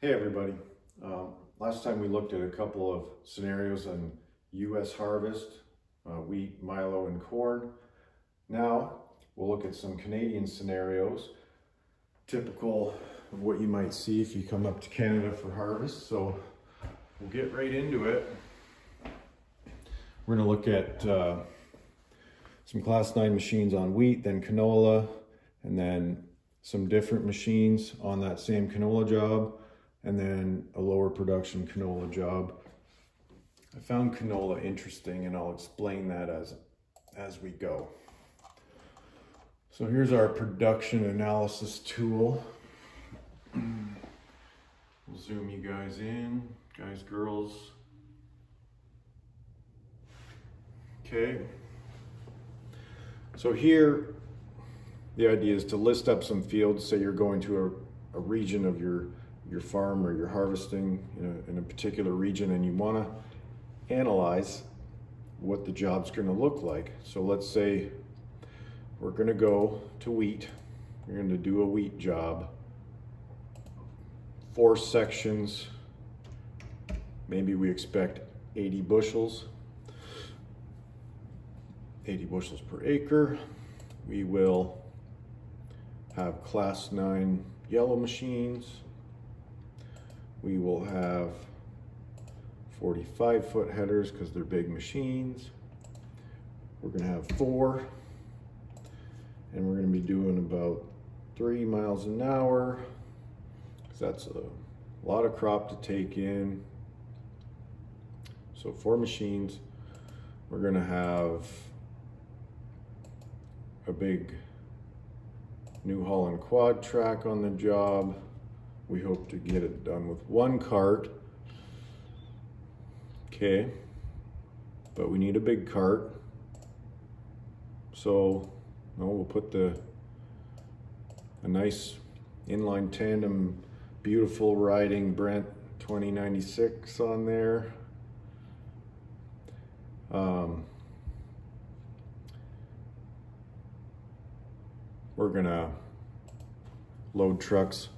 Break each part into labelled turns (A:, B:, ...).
A: Hey everybody, last time we looked at a couple of scenarios on U.S. harvest, wheat, milo, and corn. Now we'll look at some Canadian scenarios, typical of what you might see if you come up to Canada for harvest. So we'll get right into it. We're going to look at some Class 9 machines on wheat, then canola, and then some different machines on that same canola job, and then a lower production canola job. I found canola interesting, and I'll explain that as we go. So here's our production analysis tool. We'll zoom you guys in, guys, girls. Okay. So here, the idea is to list up some fields. Say you're going to a region of your farm, or you're harvesting in a particular region, and you want to analyze what the job's going to look like. So let's say we're going to go to wheat. We're going to do a wheat job. 4 sections. Maybe we expect 80 bushels. 80 bushels per acre. We will have Class 9 yellow machines. We will have 45-foot headers because they're big machines. We're going to have 4, and we're going to be doing about 3 miles an hour because that's a lot of crop to take in. So 4 machines. We're going to have a big New Holland quad track on the job. We hope to get it done with 1 cart. Okay, but we need a big cart. So we'll put a nice inline tandem, beautiful riding Brent 2096 on there. We're gonna load trucks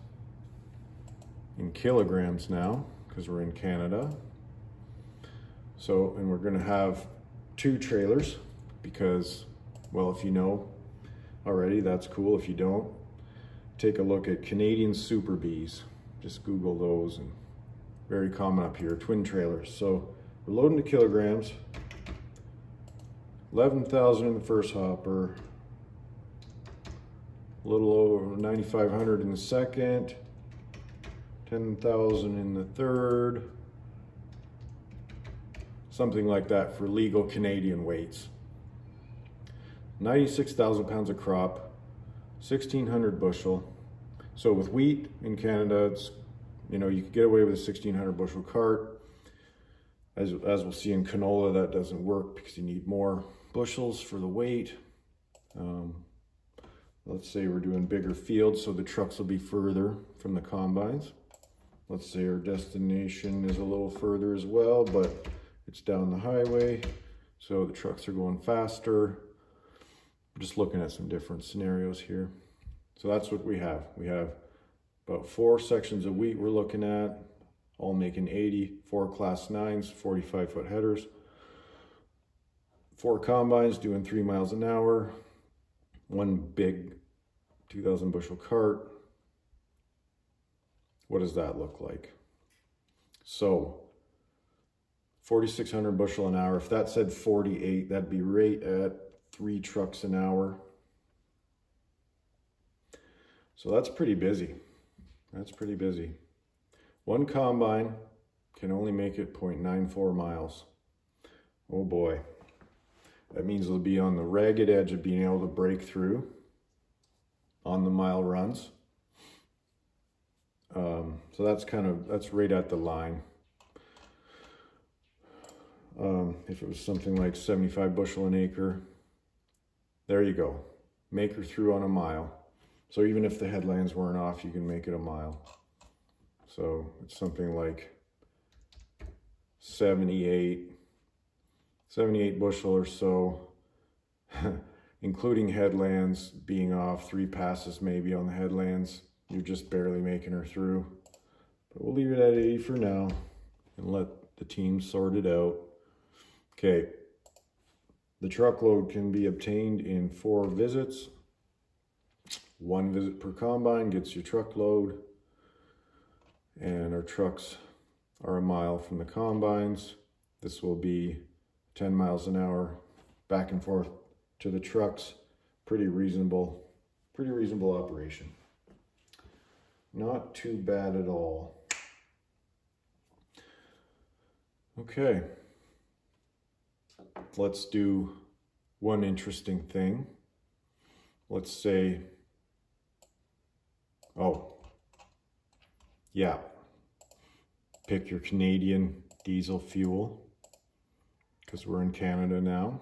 A: in kilograms now because we're in Canada. So, and we're gonna have 2 trailers because, well, if you know already, that's cool. If you don't, take a look at Canadian Super Bees. Just Google those, and very common up here, twin trailers. So we're loading the kilograms. 11,000 in the first hopper. A little over 9,500 in the second. 10,000 in the third. Something like that for legal Canadian weights. 96,000 pounds of crop, 1,600 bushel. So with wheat in Canada, it's, you could get away with a 1,600 bushel cart. As we'll see in canola, that doesn't work because you need more bushels for the weight. Let's say we're doing bigger fields, so the trucks will be further from the combines. Let's say our destination is a little further as well, but it's down the highway, so the trucks are going faster. We're just looking at some different scenarios here. So that's what we have. We have about 4 sections of wheat we're looking at, all making 80, 4 Class 9s, 45-foot headers, 4 combines doing 3 miles an hour, 1 big 2,000 bushel cart. What does that look like? So 4,600 bushel an hour. If that said 48, that'd be right at 3 trucks an hour. So that's pretty busy. That's pretty busy. 1 combine can only make it 0.94 miles. Oh boy. That means it'll be on the ragged edge of being able to break through on the mile runs. So that's right at the line. If it was something like 75 bushel an acre, there you go. Make her through on a mile. So even if the headlands weren't off, you can make it a mile. So it's something like 78 bushel or so, including headlands being off, 3 passes maybe on the headlands. You're just barely making her through. But we'll leave it at 80 for now and let the team sort it out. Okay, the truckload can be obtained in 4 visits. 1 visit per combine gets your truckload, and our trucks are a mile from the combines. This will be 10 miles an hour back and forth to the trucks. Pretty reasonable operation. Not too bad at all. Okay, let's do one interesting thing. Let's say, oh, yeah, pick your Canadian diesel fuel, because we're in Canada now.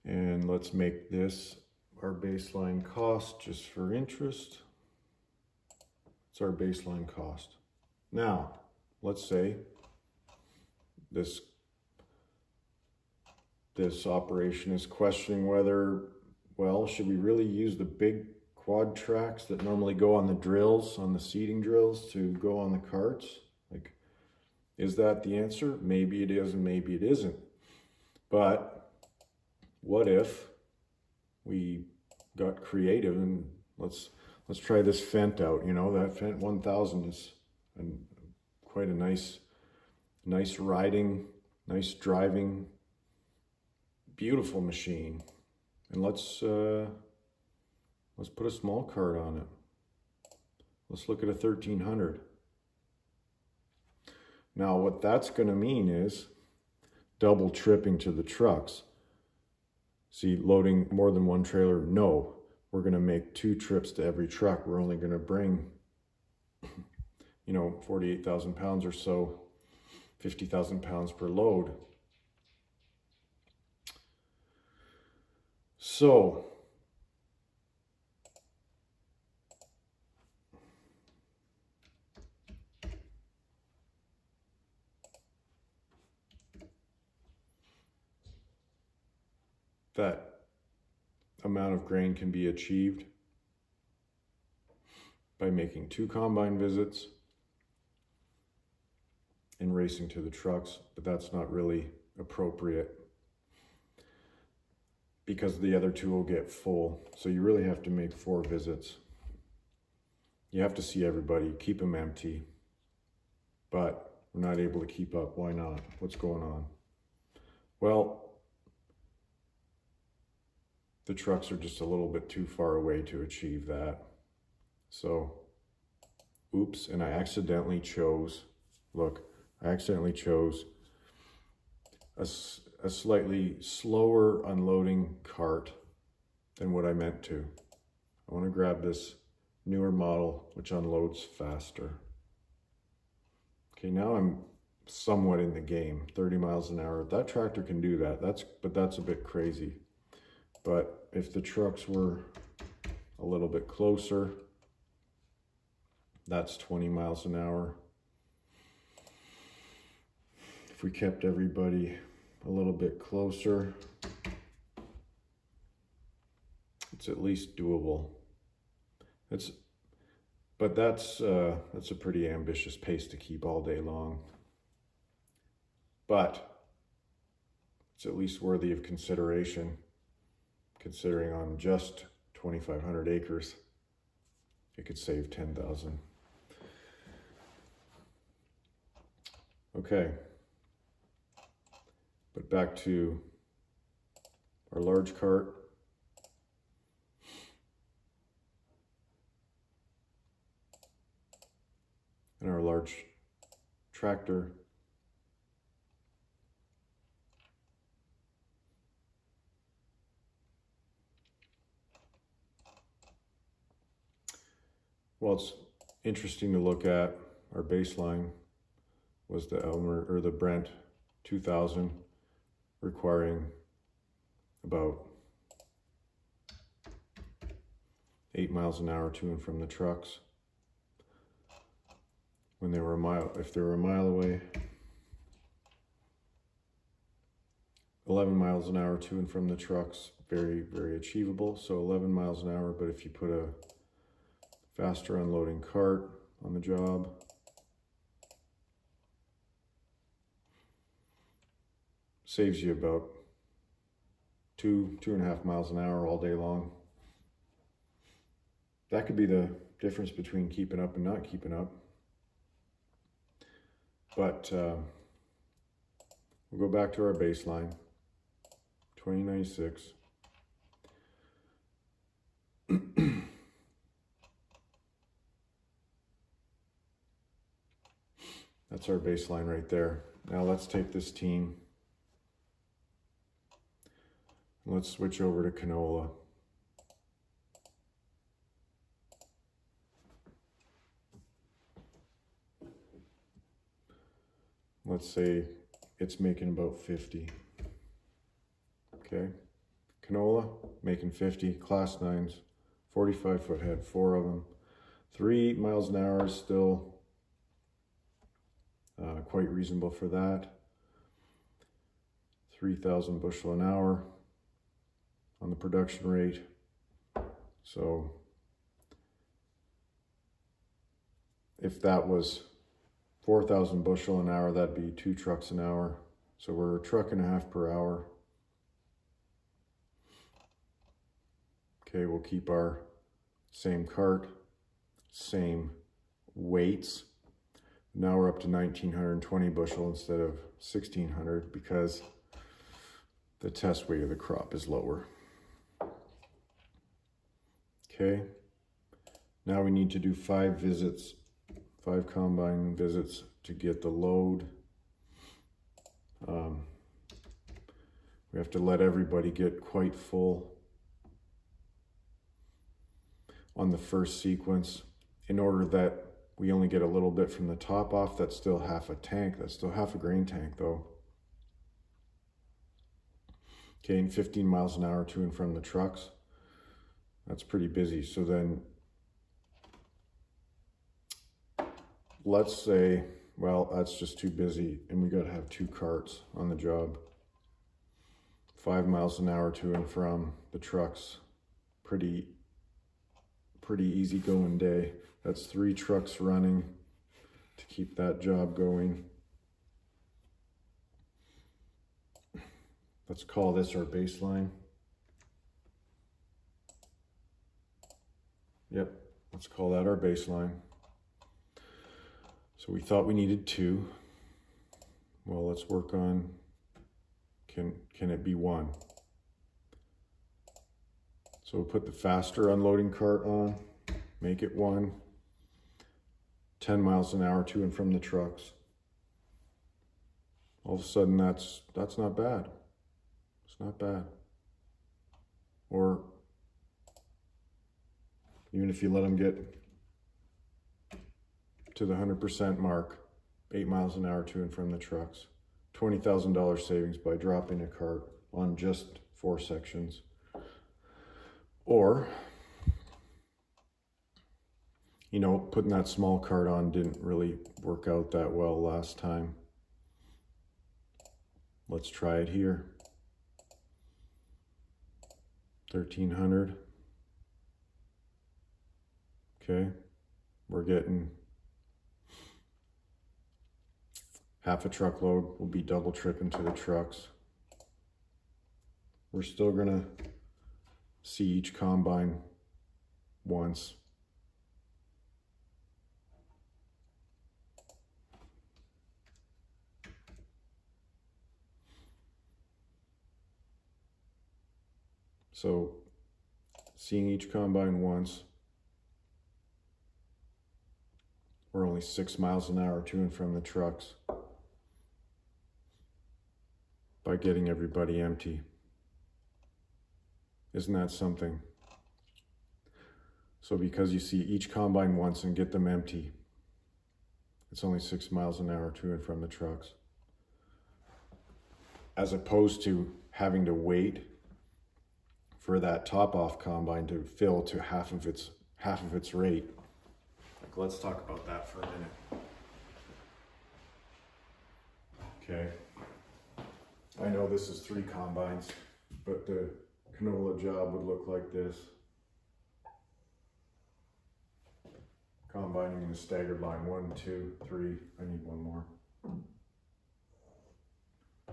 A: And let's make this our baseline cost just for interest. It's our baseline cost. Now, let's say this operation is questioning whether, well, should we really use the big quad tracks that normally go on the drills, on the seeding drills, to go on the carts? Like, is that the answer? Maybe it is and maybe it isn't. But what if we got creative and let's try this Fendt out? You know, that Fendt 1000 is quite a nice riding, nice driving, beautiful machine. And let's put a small cart on it. Let's look at a 1300. Now what that's going to mean is double tripping to the trucks. See, loading more than one trailer, no. We're going to make 2 trips to every truck. We're only going to bring, you know, 48,000 pounds or so, 50,000 pounds per load. So, that amount of grain can be achieved by making 2 combine visits and racing to the trucks, but that's not really appropriate because the other 2 will get full. So you really have to make 4 visits. You have to see everybody, keep them empty, but we're not able to keep up. Why not? What's going on? Well, the trucks are just a little bit too far away to achieve that. So, oops, and I accidentally chose, look, I accidentally chose a slightly slower unloading cart than what I meant to. I want to grab this newer model, which unloads faster. Okay, now I'm somewhat in the game, 30 miles an hour. That tractor can do that, but that's a bit crazy. But if the trucks were a little bit closer, that's 20 miles an hour. If we kept everybody a little bit closer, it's at least doable. But that's a pretty ambitious pace to keep all day long. But it's at least worthy of consideration, considering on just 2,500 acres, it could save 10,000. Okay, but back to our large cart. And our large tractor. Well, it's interesting to look at. Our baseline was the Elmer or the Brent 2000, requiring about 8 miles an hour to and from the trucks. When they were a mile, if they were a mile away, 11 miles an hour to and from the trucks, very, very achievable. So 11 miles an hour, but if you put a faster unloading cart, on the job. Saves you about 2.5 miles an hour all day long. That could be the difference between keeping up and not keeping up. But we'll go back to our baseline, 2096. That's our baseline right there. Now let's take this team. Let's switch over to canola. Let's say it's making about 50. Okay. Canola making 50, class 9s, 45-foot head, 4 of them. 3 miles an hour is still quite reasonable for that. 3,000 bushel an hour on the production rate. So if that was 4,000 bushel an hour, that'd be 2 trucks an hour. So we're a truck and a half per hour. Okay, we'll keep our same cart, same weights. Now we're up to 1,920 bushel instead of 1,600 because the test weight of the crop is lower. Okay, now we need to do 5 visits, 5 combine visits to get the load. We have to let everybody get quite full on the first sequence in order that we only get a little bit from the top off. That's still half a tank. That's still half a grain tank though. Okay, and 15 miles an hour to and from the trucks. That's pretty busy. So then let's say, well, that's just too busy and we got to have 2 carts on the job. 5 miles an hour to and from the trucks. Pretty easy going day. That's 3 trucks running to keep that job going. Let's call this our baseline. Yep, let's call that our baseline. So we thought we needed 2. Well, let's work on, can it be 1? So we'll put the faster unloading cart on, make it 1. 10 miles an hour to and from the trucks. All of a sudden, that's not bad. It's not bad. Or even if you let them get to the 100% mark, 8 miles an hour to and from the trucks. $20,000 savings by dropping a cart on just 4 sections. Or, you know, putting that small cart on didn't really work out that well last time. Let's try it here. 1,300. Okay, we're getting half a truckload. We'll be double tripping to the trucks. We're still gonna see each combine once. So seeing each combine once. We're only 6 miles an hour to and from the trucks by getting everybody empty. Isn't that something? So because you see each combine once and get them empty, it's only 6 miles an hour to and from the trucks. As opposed to having to wait for that top-off combine to fill to half of its rate. Like, let's talk about that for a minute. Okay. I know this is 3 combines, but the canola job would look like this. combining in a staggered line. 1, 2, 3, I need one more.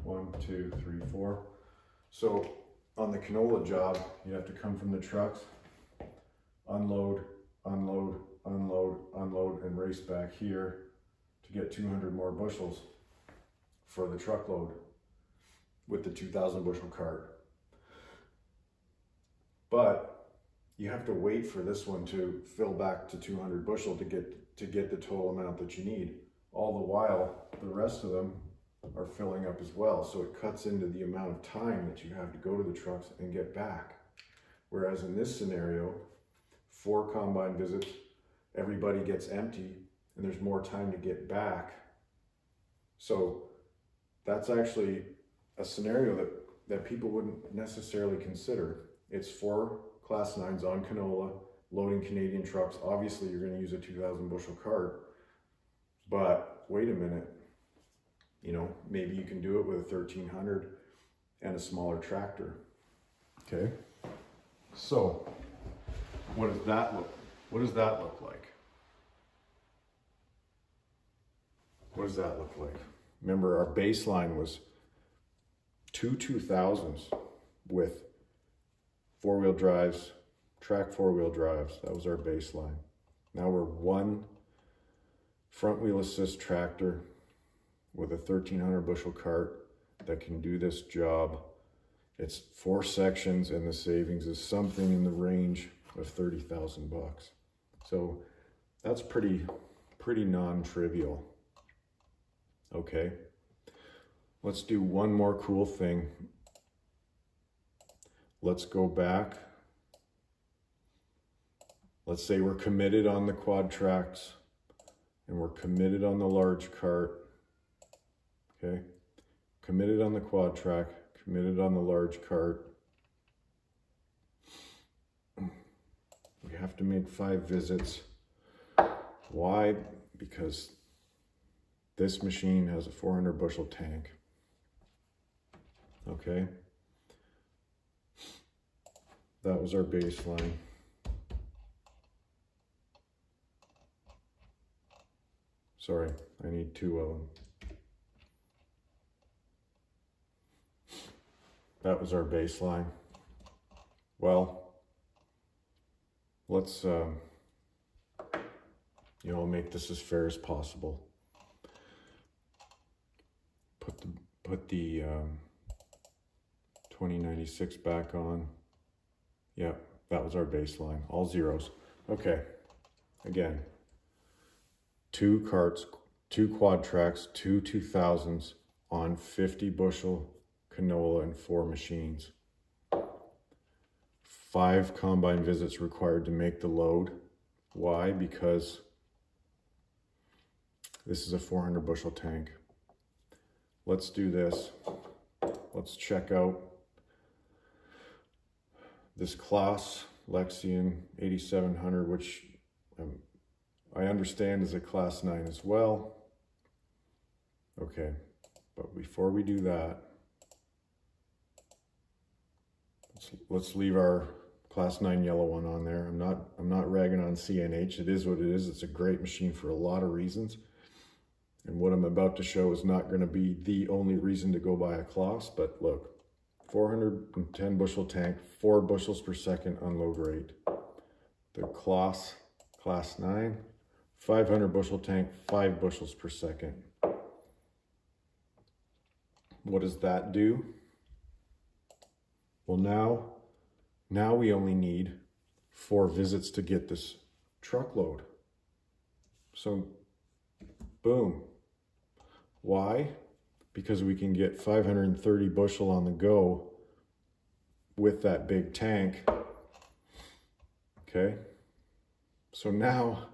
A: 1, 2, 3, 4. So on the canola job, you have to come from the trucks, unload, unload, unload, unload, and race back here to get 200 more bushels for the truckload with the 2,000 bushel cart. But you have to wait for this one to fill back to 200 bushel to get the total amount that you need. All the while, the rest of them are filling up as well. So it cuts into the amount of time that you have to go to the trucks and get back. Whereas in this scenario, 4 combine visits, everybody gets empty and there's more time to get back. So that's actually a scenario that people wouldn't necessarily consider. It's 4 Class 9s on canola, loading Canadian trucks. Obviously, you're going to use a 2,000 bushel cart, but wait a minute. You know, maybe you can do it with a 1,300 and a smaller tractor. Okay. So, what does that look like? What does that look like? Remember, our baseline was 2 2000s with 4-wheel drives, track 4-wheel drives. That was our baseline. Now we're 1 front wheel assist tractor with a 1,300 bushel cart that can do this job. It's 4 sections and the savings is something in the range of 30,000 bucks. So that's pretty non-trivial. Okay, let's do one more cool thing. Let's go back. Let's say we're committed on the quad tracks and we're committed on the large cart. Okay, committed on the quad track, committed on the large cart. We have to make 5 visits. Why? Because this machine has a 400 bushel tank. Okay, that was our baseline. Sorry, I need 2 of them. That was our baseline. Well, let's make this as fair as possible. Put the 2096 back on. Yep, that was our baseline. All zeros. Okay. Again, 2 carts, 2 quad tracks, 2 2000s on 50 bushel canola and 4 machines. 5 combine visits required to make the load. Why? Because this is a 400 bushel tank. Let's do this. Let's check out this class Lexion 8700, which I understand is a class 9 as well. Okay, but before we do that, let's leave our class 9 yellow one on there. I'm not ragging on CNH. It is what it is. It's a great machine for a lot of reasons. And what I'm about to show is not going to be the only reason to go buy a Claas, but look, 410 bushel tank, 4 bushels per second unload rate. The Claas class 9, 500 bushel tank, 5 bushels per second. What does that do? Well, now we only need 4 visits to get this truckload. So, boom. Why? Because we can get 530 bushel on the go with that big tank. Okay. So now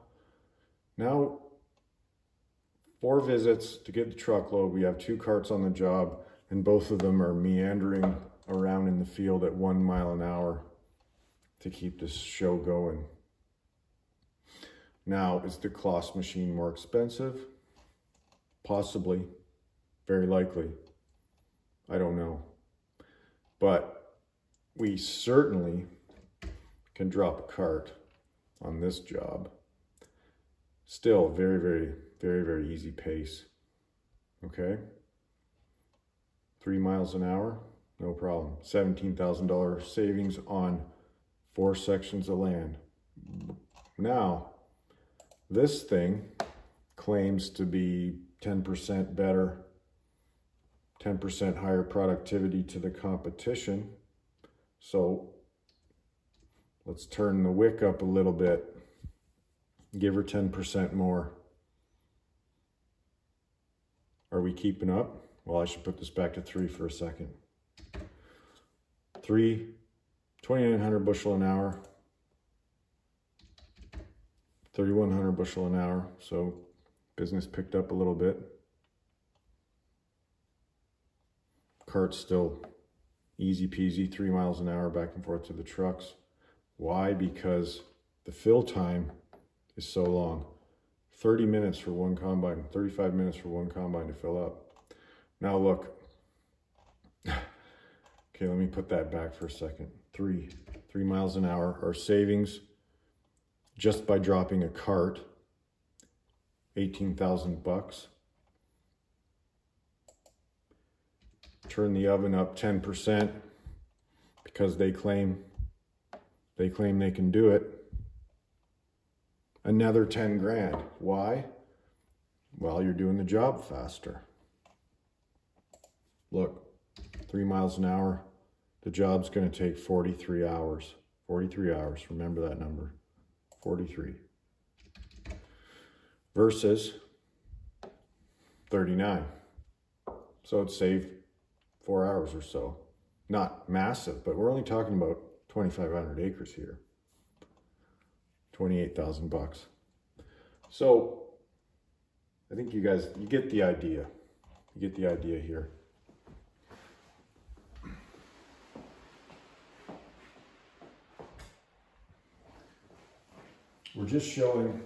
A: 4 visits to get the truckload. We have 2 carts on the job and both of them are meandering around in the field at 1 mile an hour to keep this show going. Now, is the Claas machine more expensive? Possibly, very likely. I don't know. But we certainly can drop a cart on this job Still very, very, very, very easy pace. Okay. 3 miles an hour, no problem. $17,000 savings on 4 sections of land. Now, this thing claims to be 10% better, 10% higher productivity to the competition. So let's turn the wick up a little bit. Give her 10% more. Are we keeping up? Well, I should put this back to 3 for a second. 3, 2,900 bushel an hour, 3,100 bushel an hour. So business picked up a little bit. Cart's still easy peasy, 3 miles an hour back and forth to the trucks. Why? Because the fill time is so long. 30 minutes for one combine, 35 minutes for one combine to fill up. Now look, okay, let me put that back for a second. 3 miles an hour, our savings just by dropping a cart, 18,000 bucks. Turn the oven up 10% because they claim they can do it. Another 10 grand. Why? Well, you're doing the job faster. Look, 3 miles an hour. The job's going to take 43 hours. 43 hours. Remember that number. 43. Versus 39. So it saved 4 hours or so. Not massive, but we're only talking about 2,500 acres here. 28,000 bucks. So I think you guys, you get the idea. You get the idea here. We're just showing,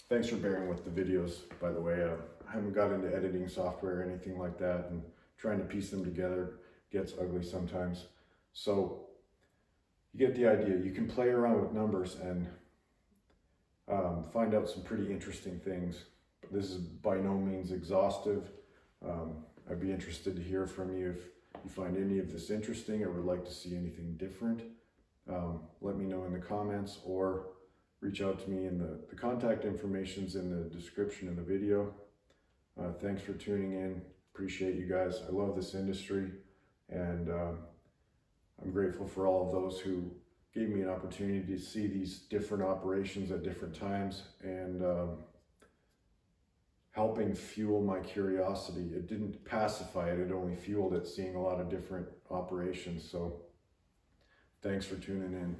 A: thanks for bearing with the videos, by the way. I haven't got into editing software or anything like that, and trying to piece them together gets ugly sometimes. So you get the idea. You can play around with numbers and find out some pretty interesting things. But this is by no means exhaustive. I'd be interested to hear from you if you find any of this interesting or would like to see anything different. Let me know in the comments or reach out to me in the contact information's in the description of the video. Thanks for tuning in. Appreciate you guys. I love this industry, and I'm grateful for all of those who gave me an opportunity to see these different operations at different times, and helping fuel my curiosity. It didn't pacify it, it only fueled it, seeing a lot of different operations. So thanks for tuning in.